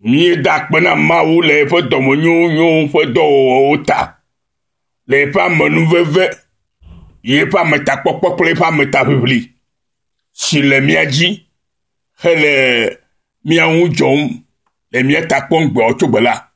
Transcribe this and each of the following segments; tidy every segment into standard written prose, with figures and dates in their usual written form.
mi da kpena mawu le eƒe dɔmenyo ƒe dɔwɔwɔwo ta le eƒe amenuveve yeƒe ametakpɔkpɔ kple eƒe ametaʋiʋli si le mía dzi hele mía ŋu dzɔm le mía ta kpɔm gbeawo tso gbe la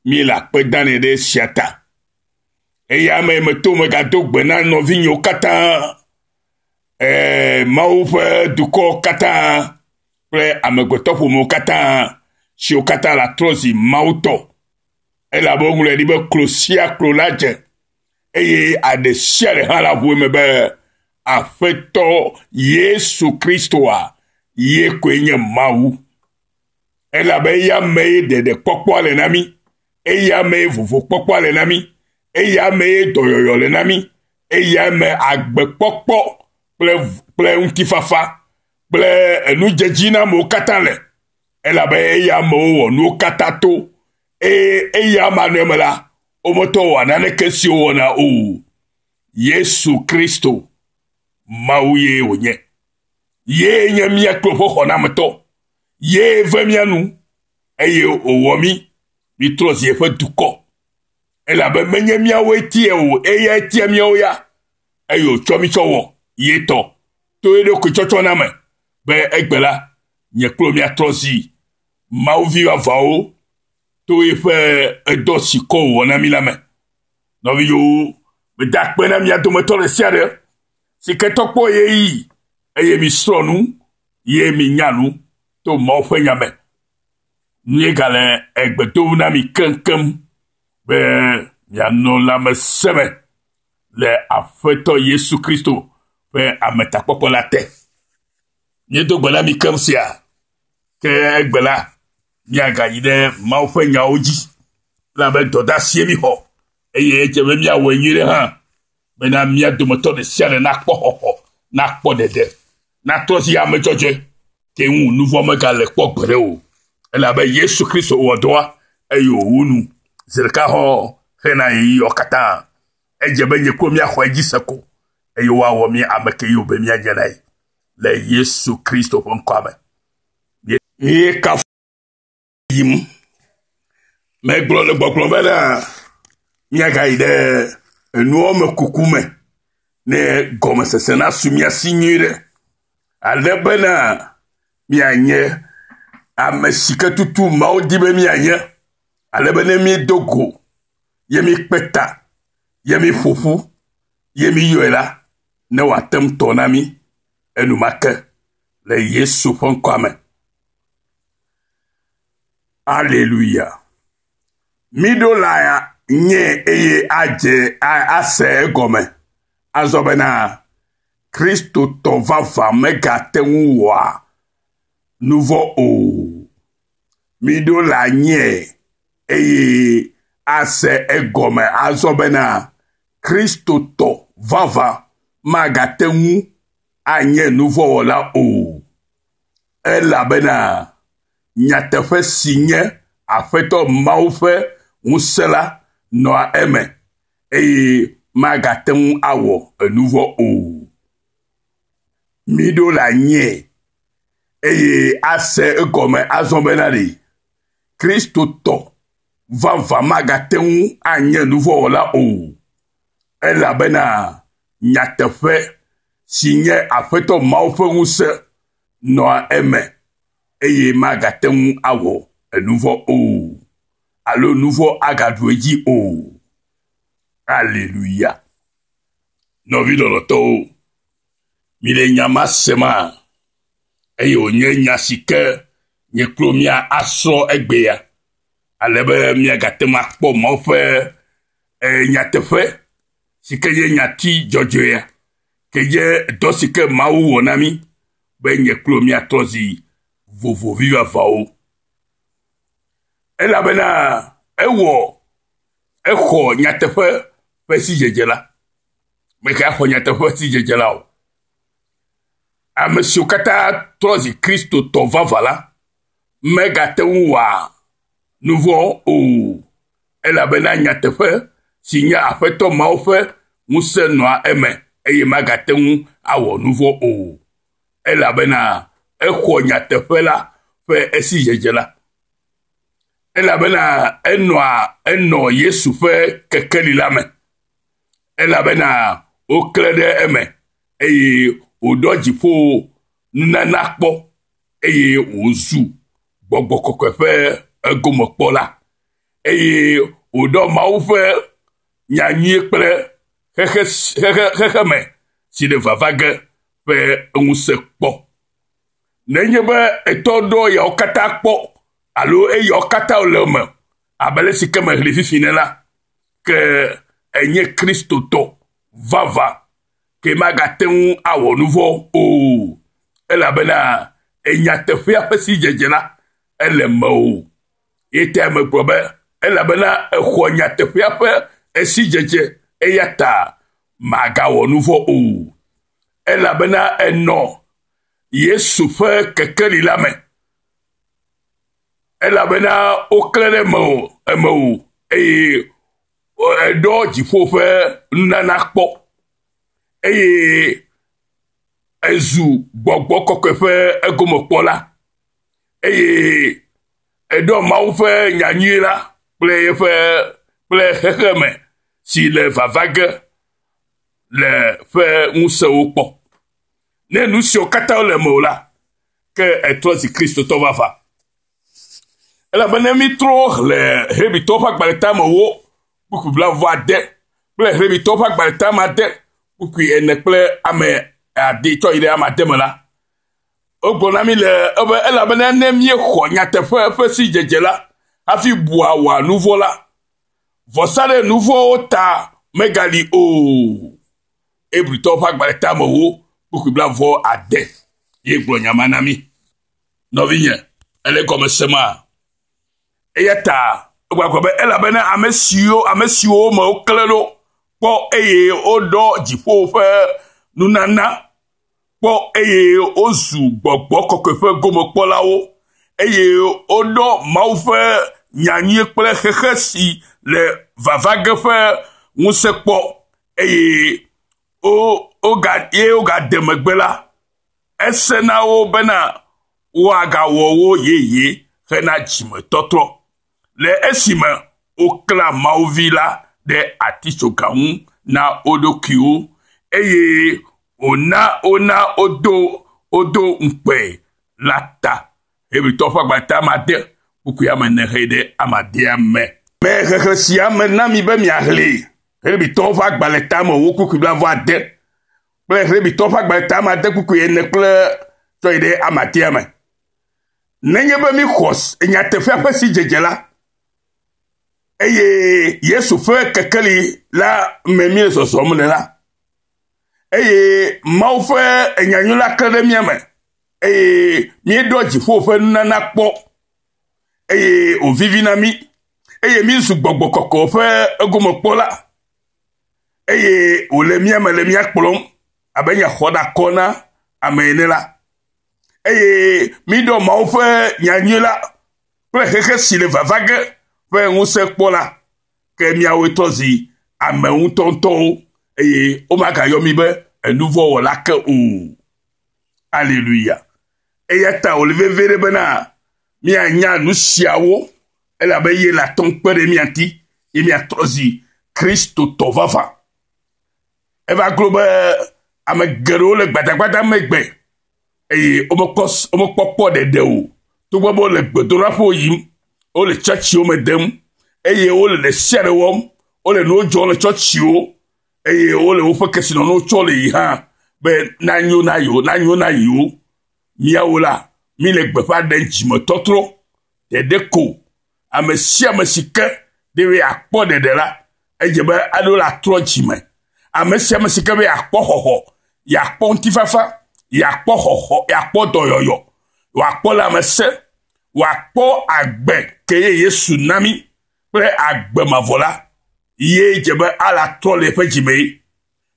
mi le akpe danɛ ɖe sia ta eye ame meto megado gbe na nɔvinyewo katã Mawu ƒe dukɔwo katã kple amegbetɔƒomewo katã siwo katã le atrɔ zi Mawu tɔ elabe woŋlɔe ɖi be klo sia klo la dze eye aɖe sia ɖe hã le aʋu me be Aƒetɔ Yesu Kristoa ye koe nye Mawu elabe eya mee ɖeɖe kpɔkpɔ le na mi eya mee vovo kpɔkpɔ le na mi eya mee dɔyɔyɔ le na mi eya mee agbekpɔkpɔ kple ŋutifafa kple enudzedzi na amewo katã le elabe eya amewo wɔ nuwo katã to eya manɔe me la wometɔ wɔ naneke si wɔna o Yesu Kristo Mawu ye wònye ye nye mía klo ƒe xɔnametɔ ye ve mía nu eye wòwɔ mi trɔ zi eƒe dukɔ elabe menye míawoe tie o eya tie míawo ya eye wòtsɔ mi tsɔ wɔ ye tɔ to ye ɖokui tsɔtsɔ na me be egbe la nye klo míatrɔ zi Mawuvi vavawo to yeƒe edɔ si kɔ wɔ na mi la me nɔviwo meda akpe na mía dometɔ ɖe sia ɖe si ke tɔkpɔ ye yi eye mi srɔ̃ nu ye mi nya nu to Mawu ƒe nya me míegale egbe dom na mi keŋkeŋ be mianɔ lãmesẽ me le Aƒetɔ Yesu Kristo ƒe ametakpɔkpɔ la te míedo gbe na mi keŋ sia ke egbe la míagayi ɖe Mawu ƒe nyawo dzi elabe dɔdasie mi xɔ eye edze be míawɔe nyui ɖe hã bena mía dometɔ ɖe sia ɖe nakpɔ xɔxɔ nakpɔ ɖeɖe natrɔ zi ame dzɔdzɔe ke ŋu nuvɔ megale kpɔ gbe ɖe o elabe Yesu Kristo wɔ dɔa eye wòwu nu zi ɖeka xɔ hena ɣeyiɣiwo katã edze be nye kplo míaxɔe dzi se ko eye woawɔ mi ame ke yiwo be míanye na ye le Yesu Kristo ƒe ŋkɔa me ye kafu yim megblɔ le gbɔgblɔ be na míagayi ɖe enuwo me kuku me ne gɔmesese nasu mía si nyui ɖe ale bena míanye ame si ke tutu Mawu di be míanye ale be ne míedo go ye mi kpe ta ye mi ƒoƒu ye mi yɔe la ne wòatem tɔ na mi enumake le Yesu ƒe ŋkɔa me Aleluya mi ɖo la nye eye adze ase egɔme azɔ bena Kristo tɔ vava megate ŋu wɔa nuvɔ o mi ɖo la nye eye ase egɔme azɔ bena Kristo tɔ vava magate ŋu anye nuvɔ wɔla o elabena nyateƒe si nye Aƒetɔ Mawu ƒe ŋusẽ la nɔa eme eye magate ŋu awɔ enuvɔ o mi ɖo la nye eye ase egɔme azɔ bena ɖe Kristo tɔ vava magate ŋu anye nuvɔ wɔla o elabena nyateƒe si nye Aƒetɔ Mawu ƒe ŋusẽ nɔa eme eye magate ŋu awɔ enuvɔ o alo nuvɔ agaɖu edzi o Aleluya nɔvi lɔlɔtɔwo mi le nya ma sema eye wònye nya si ke nye klo mía asrɔ̃ egbea ale be míagate ŋu akpɔ Mawu ƒe nyateƒe si ke nye nyati dzɔdzɔea ke nye dɔ si ke Mawu wɔ na mi be nye klo míatrɔ zi vovovi vavawo elabena exɔ nyateƒe ƒe sidzedze la megaxɔ nyateƒe ƒe sidzedze la o ame siwo katã trɔ zi Kristo tɔ vava la megate ŋu wɔa nuvɔ o elabena nyateƒe si nye Aƒetɔ Mawu ƒe ŋusẽ nɔa eme eye magate ŋu awɔ nuvɔ o elabena exɔ nyateƒe la ƒe esidzedze la elabena enɔ Yesu ƒe kekeli la me elabena wokle ɖe eme eye wòɖɔ dziƒo nunana kpɔ eye wòzu gbɔgbɔ kɔkɔe ƒe egomekpɔla eye wòɖɔ Mawu ƒe nyanyui kple xexeme si le vava ge ƒe ŋusẽ kpɔ. Nenye be etɔ ɖɔ yawo katã kpɔ alo eyawo katã le me abe le si ke me ɣli fifi ne la ke enye kristotɔ vava ke magate ŋu awɔ nu vɔ o elabena enyateƒea ƒe si dzedze la ele me o yeta me gblɔ be elabena exɔ nyateƒea ƒe esi dzedze eya ta magawɔ nu vɔ o elabena enɔ Yesu ƒe kekeli la me elabena wokle ɖe eme o eye eɖɔ dziƒo ƒe nunana kpɔ eye ezu gbɔgbɔ kɔkɔe ƒe egomekpɔla eye eɖɔ Mawu ƒe nyanyui la kple xexeme si le vava ge le ƒe ŋusẽwo kpɔ. Ne nu siwo katã le me o la ke etrɔ zi kristotɔ vava elabena mitrɔ le Hebritɔwo ƒe agbalẽta me wo kpukpui blaade kple Hebritɔwo ƒe agbalẽta me ade kpukpui 4 kple ame 10 tsɔ yi ɖe ame 10 me la wogblɔ na mi le ebe elabena ne miexɔ nyateƒe ƒe si dzedze la hafi bua wɔa nu vɔ la vɔsa ɖe nu vɔwo ta megali o. Hebritɔwo ƒe agbalẽta me wo kpukpui 20 ye gblɔ nyama na mi nɔvinye ele gɔme sema eya ta gblɔ be elabena ame siwo me wokle ɖo kpɔ eye woɖɔ dziƒo ƒe nunana kpɔ eye wozu gbɔgbɔ kɔkɔe ƒe gomekpɔlawo eye woɖɔ Mawu ƒe nyanyui kple xexe si le vavage ƒe ŋusẽ kpɔ eye wogade megbe la ese na wo bena woagawɔ wo yeye hena dzimetɔtrɔ le esime wokla Mawu vi la ɖe atitsoga ŋu na wo ɖokuiwo eye wòna wodo ŋukpe la ta. Hebritɔwo ƒe agbalẽta ame 10 kpukpui ame 4 hei ɖe ame 10 me. Me xexe sia me na mi be miaɣli Hebritɔwo ƒe agbalẽta me wo kpukpui 20 kple Hebritɔwo ƒe agbalẽta ame 10 kpukpui 4 kple tsɔ yi ɖe ame 10 me. Nenye be mi xɔ nyateƒea ƒe si dzedze la eye Yesu ƒe kekeli la me mi le zɔzɔm le la eye Mawu ƒe nyanyui la ke ɖe mia me eye míeɖɔ dziƒo ƒe nunana kpɔ eye wòvivi na mi eye mi zu gbɔgbɔ kɔkɔ ƒe egomekpɔla eye wòle mia me le mia kplɔm abe nye xɔɖakɔ na ame ene la eye míɖɔ Mawu ƒe nyanyui la kple xexe si le vavage ƒe ŋusẽ kpɔ la ke miawoe trɔ zi ame ŋutɔntɔwo eye womagayɔ mi be enuvɔwɔla ke o. Aleluya. Eya ta wòle veve ɖe bena mianya nu siawo elabe ye le atɔm kpe ɖe mia ŋuti ye miatrɔ zi kristotɔ vava. Eva glo be ame geɖewo le gbadagbada megbe eye womekpɔ kpɔ ɖeɖe o togbɔ be wole gbedoɖaƒewo yim wole tsɔtsiwo me dem eye wole ɖe sia ɖe wɔm wole nuwo dzɔm le tsɔtsiwo eye wole woƒe kesinɔnuwo tsɔ le yi hã be nanyo na yiwo miawo la mi le gbeƒã ɖe dzimetɔtrɔ ɖeɖe ko ame sia ame si ke ɖe akpɔ ɖeɖe la edze be aɖo le atrɔ dzime ame sia ame si ke be akpɔ xɔxɔ yakpɔ ŋutifafa yakpɔ xɔxɔ yakpɔ dɔyɔyɔ wòakpɔ lãmesẽ wòakpɔ agbe ke ye Yesu na mi kple agbe mavɔ la ye dze be ala trɔ le eƒe dzime ye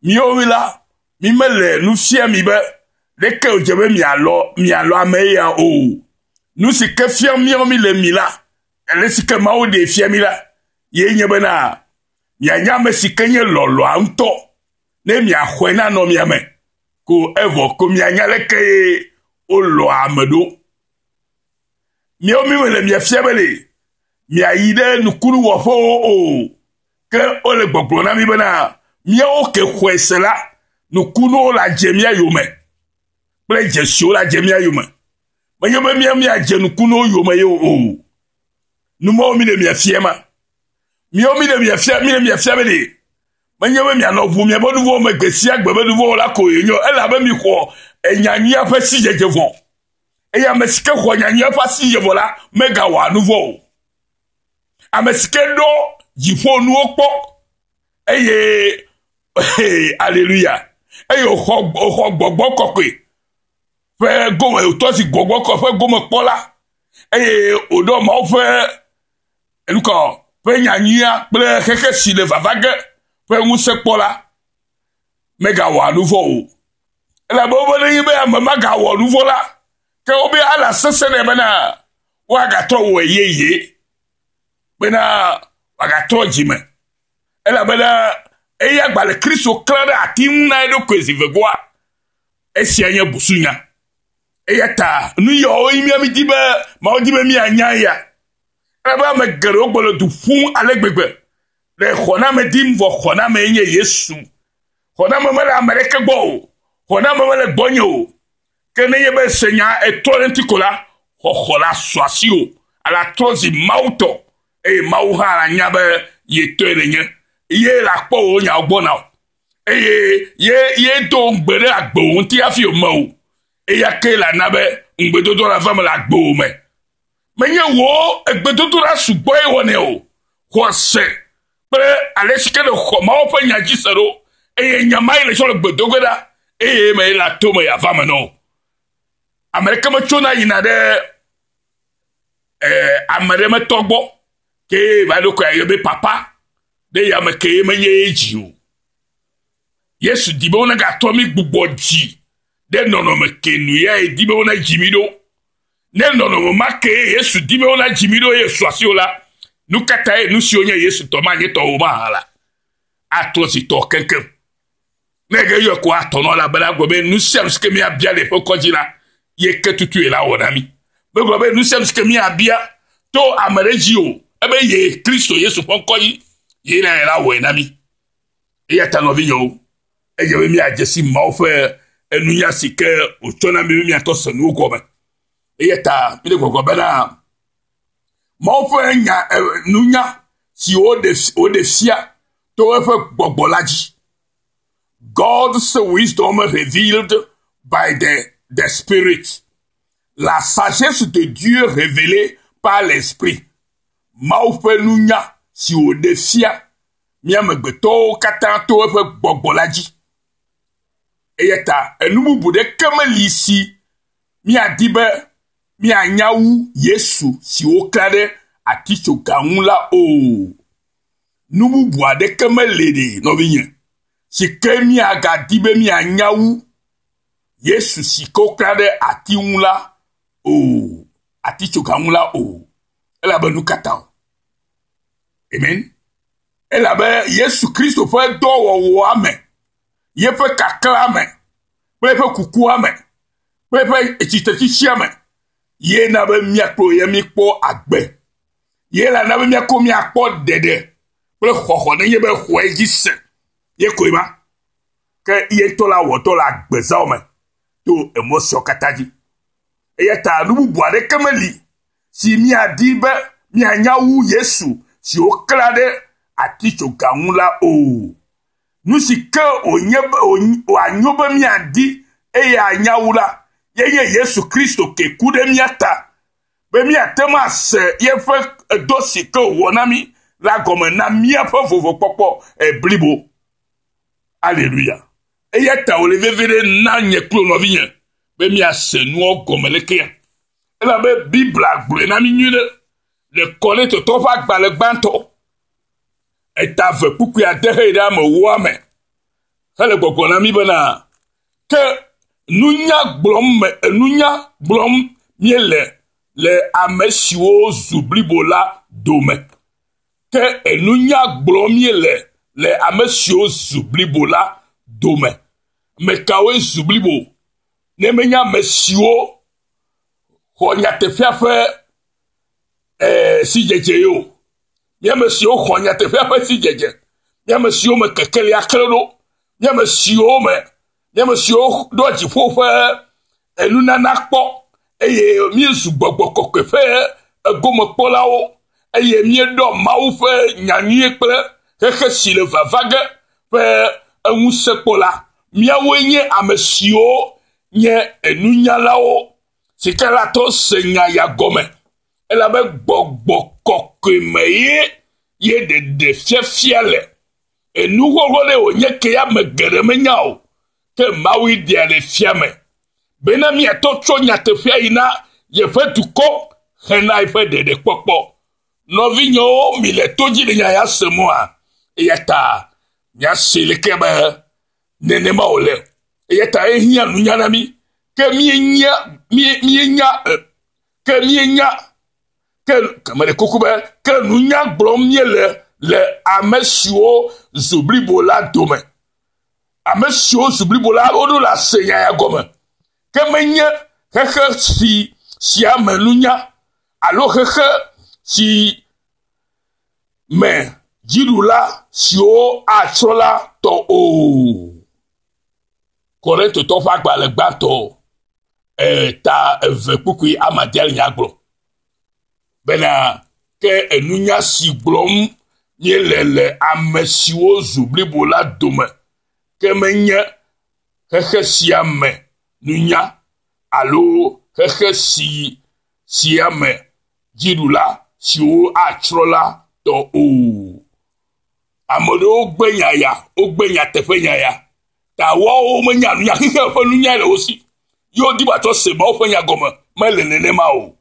míawo la mi mele nu fia mi be leke wòdze be mialɔ ame ya o nu si ke fia míawo mi le mi la ele si ke Mawu ɖe fia mi la ye nye bena mianya ame si ke nye lɔlɔa ŋutɔ ne miaxɔe na nɔ mia me ko evɔ ko mianya leke ye wolɔa ame ɖo míawo mi le mia fia be le miaide nukuru wofo o ke ole gbogbo na mi bena miawo ke khwesela nukunu la jemia yome ple jesio la jemia yome mayebe mia je nukunu yome yo o numo mi de mia fiema mio mi de mia fia be mayebe mia no vu mia bodu vo megesi agbe du vo la ko yenyo ela be mi kho enyanya fa si jejevon eya mesike kho nyanya fa si jevola mega wa nouveau amesike do jifo nu opo eye hallelujah eye o gbogbo kokwe fe gomo o to si gbogbo ko fe gomo pola eye odo ma o fe eluko fe nyanya ple keke si le vavage fe nse pola mega wa nouveau la bobo ni be amama ga wa nouveau la ke obi ala sese ne bana wa ga to we yeye bena wagato jime ela bena eya gbale Kristo klara atim na edo kwezivegwa esi anya busunya eya ta nu yo imi mi dibe ma o dibe mi anya ya eba me gere ogbolo du fun alegbegbe le khona me dim vo khona me nye Yesu khona me la America gbo khona me le gbonyo kene ye be senya e torrenti kola khola swasio ala trozi mauto e mauha nyabe ye torenye ye la po nya ogbona ye do ngbere agbo nti afi o mo e ya ke la nabe ngbedodo la fam la agbo me menye wo egbedodo la sugbo e woni o ko se pre ale sike de ko ma o fa nya jisero e nyama ile so le gbedogo da e me la to me ya fam no America ma chona yina de amere me togbo ke va do ko yobe papa de ya me ke me ye ji o Yesu dibe ona ga to mi gbugbo ji de nono me ke nu ya e dibe ona jimido ne nono ma ke Yesu dibe ona jimido Yesu asiola nu kata e nu si onye Yesu to ma nye to o ma hala ato si to kenken ne ge yo ko ato no la bala gobe nu sem ske mi abia le fo jila ye ke tutu e la wonami be gobe nu sem ske mi abia to amareji o ebe ye Kristo Yesu ponkoyi ye na la wonami e ya tanovi yo e je mi ajesi ma o fe enunya sike o chona mi ato sanu gobe e ya ta mi de gobe na ma o fe nya nunya si o de fia to e fe gbogbolaji God's wisdom revealed by the Spirit. La sagesse de Dieu révélée par l'Esprit. Maufenunya si o defia miamegbeto katanto efe gbogbolaji. Eyeta enubu bude kemelisi mi adibe mi anyawu Yesu si o klade aticho gaunla o. Nubu buade kemelede novinye. Si kemi agadibe mi anyawu Yesu si kokade ati unla o ati chokamula o ela be nukata amen ela be Yesu Kristo fe do wo ame ye fe kakla ame fe kuku ame fe echitetishi ame ye na be miakpo ye mi kpo agbe ye la na be miako mi akpo dede pe khoho ne ye be khwejise ye koima ke ye to la woto la gbeza ome to emotion kataji eyata nubu boade kameli si mi adibe mi anyawu Yesu si o klade aticho gaunla o nu si ke onyebe o anyobe mi adi eya anyawula ye Yesu Kristo ke kude mi ata be mi atema se ye fe dosi ke wonami la gome na mi fa vovo popo e blibo hallelujah eyata o le vevere na nye klo no vinye be mi asenu ogomeleke ela be bibla gbre na mi nyune le kole to to fa gba le gbanto eta ve puku ya dehe da mo wo ame hele gogo na mi bana ke nunya blom miele le amesiwo zublibola dome ke enunya blom miele le amesiwo zublibola dome mekawe zublibo nemenya mesiwo honya te fiafe si dzedze yo miame siwo xɔ nyateƒea ƒe si dzedze miame siwo me kekeli akle ɖo miame siwo ɖo dziƒo ƒe enunana kpɔ eye miezu gbɔgbɔ kɔkɔe ƒe egomekpɔlawo eye mieɖɔ Mawu ƒe nyanyui kple xexe si le vava ge ƒe eŋusẽkpɔla miawoe nye ame siwo nye enunyalawo si ke la to se nya ya gɔme elabe gbɔgbɔ kɔkɔe me ye ɖeɖe fiafia le enu xoxo ɖe wònye ke ame geɖe menya o ke Mawu ɖia le fia me bena miato tso nyateƒea yina yeƒe dukɔ hena yeƒe ɖeɖe kpɔkpɔ nɔvinyewo mi le to dzi le nya ya se moa eya ta miase leke be nenema wòle eya ta ehiã nunya na mi ke kame ɖe kuku be ke nunya gblɔm miele le ame siwo zu blibo la dome ame siwo zu blibo la woɖo le ase nya ya gɔme ke menye xexe si ame nunya alo xexe si me dziɖula siwo atsrɔ̃ la tɔ o. Korintotɔ ƒe agbalẽ gbãtɔ ta eve kpukui amadia nya gblɔ bena ke enunya si gblɔm miele le ame siwo zu blibo la dome ke menye xexe sia me nunya alo xexe sia me dziɖula siwo atsrɔ̃ la tɔ o. Ame ɖewo gbe nya ya wogbe nyateƒe nya ya ta woawo menya nunya xixe ƒe nunya le wo si yewo di ba trɔ se Mawu ƒe nya gɔme mele nenema o.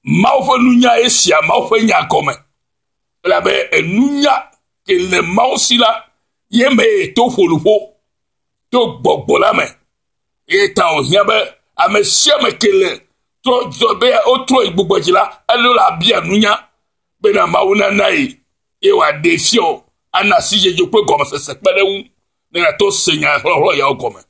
Mawu ƒe nunya esia Mawu ƒe nya gɔme elabe enunya ke le Mawu si la ye me to ƒoluƒo to gbɔgbɔ la me ye ta wòhiã be ame sia me ke le trɔ be wotrɔ yi gbogbo dzi la ele le abia nunya bena Mawu nana ye wòaɖe fiɔ ana si dzedze kple gɔmesese kpe ɖe ŋu ne to se nya hlɔhlɔ yawo gɔme.